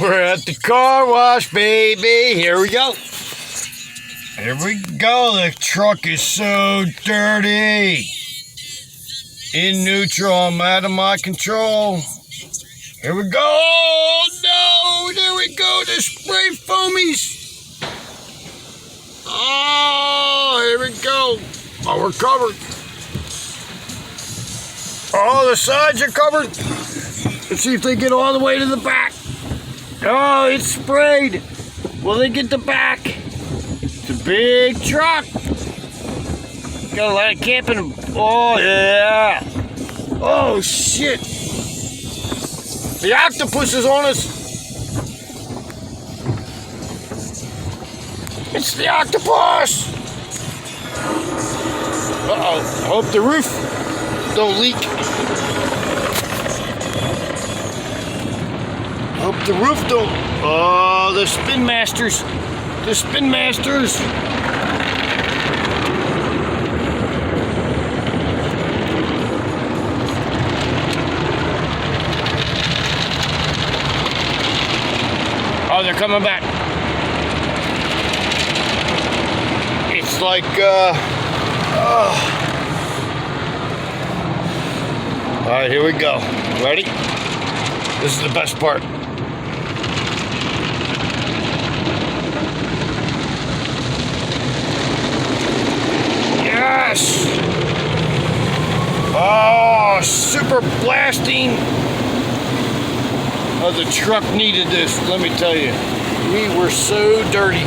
We're at the car wash, baby. Here we go. Here we go. The truck is so dirty. In neutral, I'm out of my control. Here we go. Oh, no. There we go. The spray foamies. Oh, here we go. Oh, we're covered. Oh, the sides are covered. Let's see if they get all the way to the back. Oh, it's sprayed. Will they get the back? It's a big truck. Got a lot of camping. Oh, yeah. Oh, shit. The octopus is on us. It's the octopus. Uh-oh. I hope the roof don't leak. Hope the roof don't. Oh, the Spin Masters. The Spin Masters. Oh, they're coming back. It's like, All right, here we go. Ready? This is the best part. Yes! Oh, super blasting. Oh, the truck needed this, let me tell you. We were so dirty.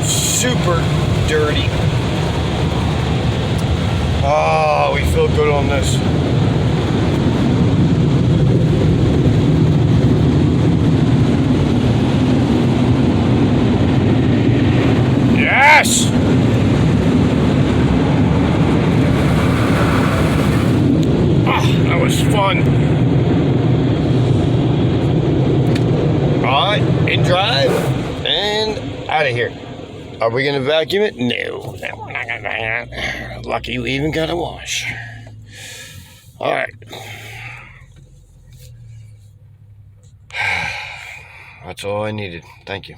Super dirty. Oh, we feel good on this. Yes! Ah, that was fun. All right, and drive and out of here. Are we gonna vacuum it? No, we're not gonna. Lucky we even got a wash. All right. That's all I needed. Thank you.